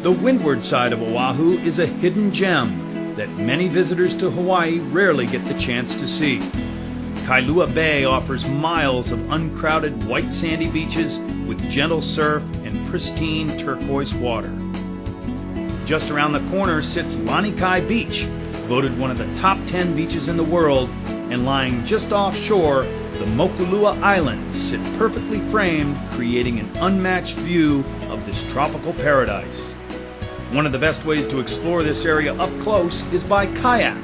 The windward side of Oahu is a hidden gem that many visitors to Hawaii rarely get the chance to see. Kailua Bay offers miles of uncrowded white sandy beaches with gentle surf and pristine turquoise water. Just around the corner sits Lanikai Beach, voted one of the top 10 beaches in the world, and lying just offshore, the Mokulua Islands sit perfectly framed, creating an unmatched view of this tropical paradise. One of the best ways to explore this area up close is by kayak.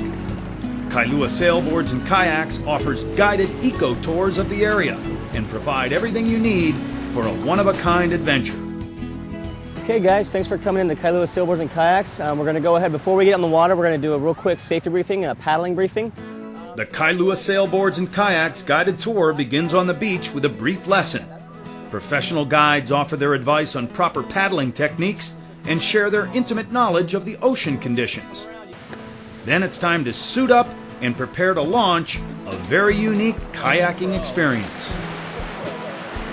Kailua Sailboards and Kayaks offers guided eco tours of the area and provide everything you need for a one-of-a-kind adventure. Okay guys, thanks for coming in to Kailua Sailboards and Kayaks. We're going to go ahead, before we get on the water, we're going to do a real quick safety briefing and a paddling briefing. The Kailua Sailboards and Kayaks guided tour begins on the beach with a brief lesson. Professional guides offer their advice on proper paddling techniques and share their intimate knowledge of the ocean conditions. Then it's time to suit up and prepare to launch a very unique kayaking experience.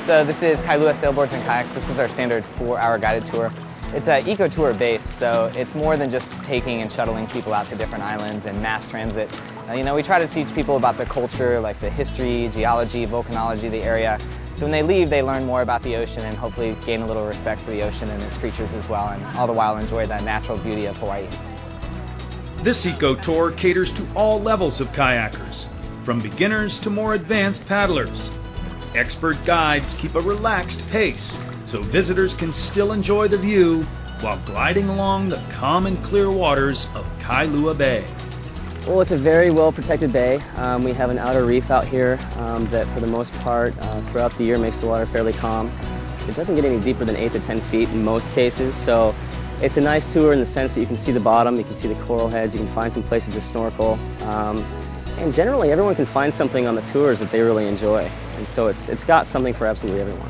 So this is Kailua Sailboards and Kayaks. This is our standard 4-hour guided tour. It's an eco tour base, so it's more than just taking and shuttling people out to different islands and mass transit. We try to teach people about the culture, like the history, geology, volcanology of the area. So when they leave, they learn more about the ocean and hopefully gain a little respect for the ocean and its creatures as well, and all the while enjoy the natural beauty of Hawaii. This eco tour caters to all levels of kayakers, from beginners to more advanced paddlers. Expert guides keep a relaxed pace, so visitors can still enjoy the view while gliding along the calm and clear waters of Kailua Bay. Well, it's a very well protected bay. We have an outer reef out here that for the most part throughout the year makes the water fairly calm. It doesn't get any deeper than 8 to 10 feet in most cases, so it's a nice tour in the sense that you can see the bottom, you can see the coral heads, you can find some places to snorkel. And generally everyone can find something on the tours that they really enjoy. And so it's got something for absolutely everyone.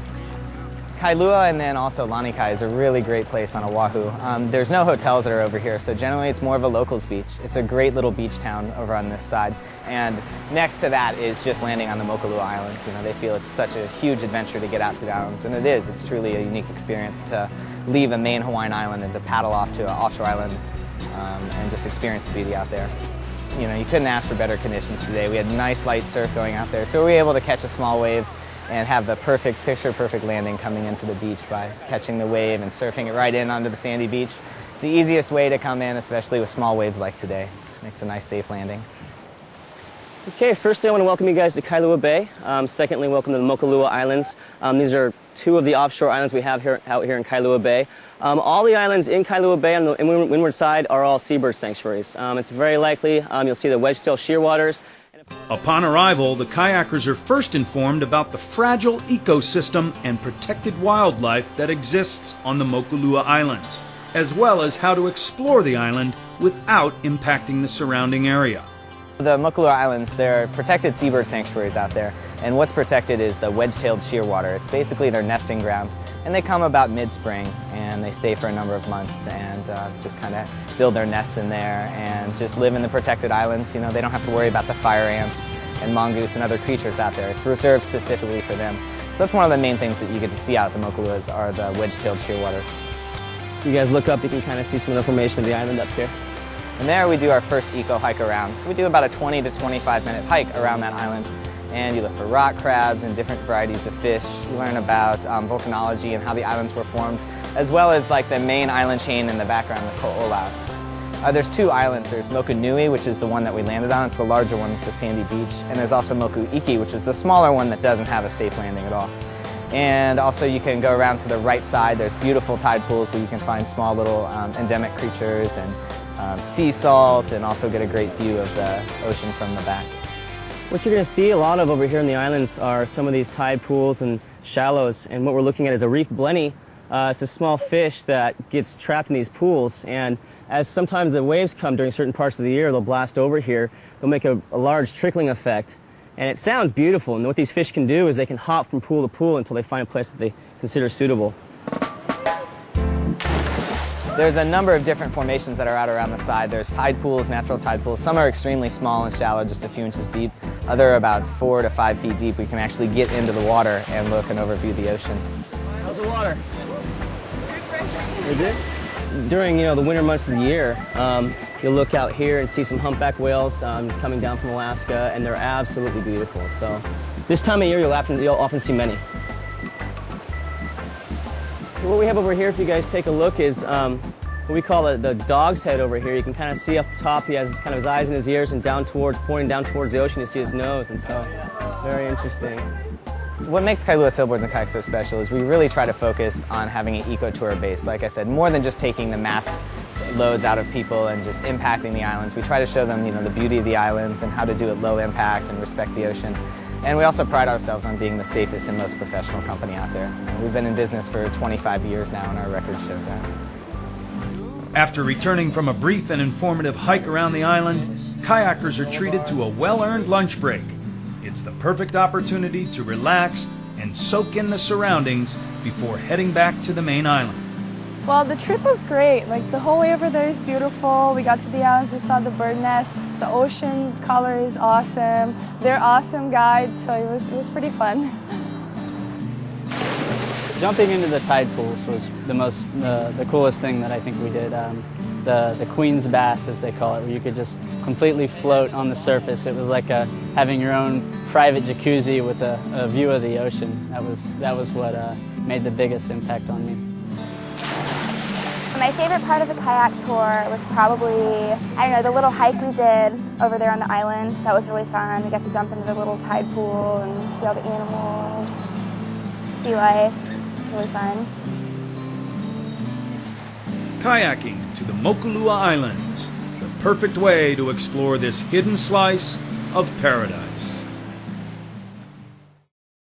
Kailua and then also Lanikai is a really great place on Oahu. There's no hotels that are over here, so generally it's more of a locals beach. It's a great little beach town over on this side. And next to that is just landing on the Mokulua Islands. They feel it's such a huge adventure to get out to the islands, and it is. It's truly a unique experience to leave a main Hawaiian island and to paddle off to an offshore island and just experience the beauty out there. You couldn't ask for better conditions today. We had nice light surf going out there, so we were able to catch a small wave and have the picture-perfect landing coming into the beach by catching the wave and surfing it right in onto the sandy beach. It's the easiest way to come in, especially with small waves like today. Makes a nice, safe landing. Okay, firstly I want to welcome you guys to Kailua Bay. Secondly, welcome to the Mokulua Islands. These are 2 of the offshore islands we have out here in Kailua Bay. All the islands in Kailua Bay on the windward side are all seabird sanctuaries. It's very likely you'll see the wedge-tail shearwaters. Upon arrival, the kayakers are first informed about the fragile ecosystem and protected wildlife that exists on the Mokulua Islands, as well as how to explore the island without impacting the surrounding area. The Mokulua Islands, they're protected seabird sanctuaries out there, and what's protected is the wedge-tailed shearwater. It's basically their nesting ground, and they come about mid-spring, and they stay for a number of months and just kind of build their nests in there and just live in the protected islands. They don't have to worry about the fire ants and mongoose and other creatures out there. It's reserved specifically for them. So that's one of the main things that you get to see out at the Mokuluas are the wedge-tailed shearwaters. You guys look up, you can kind of see some of the formation of the island up here. And there we do our first eco hike around. So we do about a 20 to 25 minute hike around that island. And you look for rock crabs and different varieties of fish. You learn about volcanology and how the islands were formed, as well as like the main island chain in the background, the Ko'olaus. There's 2 islands. There's Mokunui, which is the one that we landed on. It's the larger one with the sandy beach. And there's also Moku'iki, which is the smaller one that doesn't have a safe landing at all. And also you can go around to the right side. There's beautiful tide pools where you can find small little endemic creatures and sea salt, and also get a great view of the ocean from the back. What you're going to see a lot of over here in the islands are some of these tide pools and shallows, and what we're looking at is a reef blenny. It's a small fish that gets trapped in these pools, and as sometimes the waves come during certain parts of the year, they'll blast over here, they'll make a large trickling effect, and it sounds beautiful. And what these fish can do is they can hop from pool to pool until they find a place that they consider suitable. There's a number of different formations that are out around the side. There's tide pools, natural tide pools. Some are extremely small and shallow, just a few inches deep. Other are about 4 to 5 feet deep. We can actually get into the water and look and overview the ocean. How's the water? Refreshing. Is it? during the winter months of the year, you'll look out here and see some humpback whales coming down from Alaska, and they're absolutely beautiful. So this time of year, you'll often see many. So what we have over here, if you guys take a look, is what we call the dog's head over here. You can kind of see up top, he has kind of his eyes and his ears, and pointing down towards the ocean, you see his nose, and so very interesting. What makes Kailua Sailboards and Kayaks so special is we really try to focus on having an eco-tour base. Like I said, more than just taking the mass loads out of people and just impacting the islands. We try to show them, the beauty of the islands and how to do it low impact and respect the ocean. And we also pride ourselves on being the safest and most professional company out there. We've been in business for 25 years now, and our record shows that. After returning from a brief and informative hike around the island, kayakers are treated to a well-earned lunch break. It's the perfect opportunity to relax and soak in the surroundings before heading back to the main island. Well, the trip was great. Like, the whole way over there is beautiful. We got to the islands, we saw the bird nests. The ocean color is awesome. They're awesome guides, so it was pretty fun. Jumping into the tide pools was the coolest thing that I think we did. The Queen's Bath, as they call it, where you could just completely float on the surface. It was like having your own private jacuzzi with a view of the ocean. That was what made the biggest impact on me. My favorite part of the kayak tour was probably, the little hike we did over there on the island. That was really fun. We got to jump into the little tide pool and see all the animals, sea life. Really fun. Kayaking to the Mokulua Islands, the perfect way to explore this hidden slice of paradise.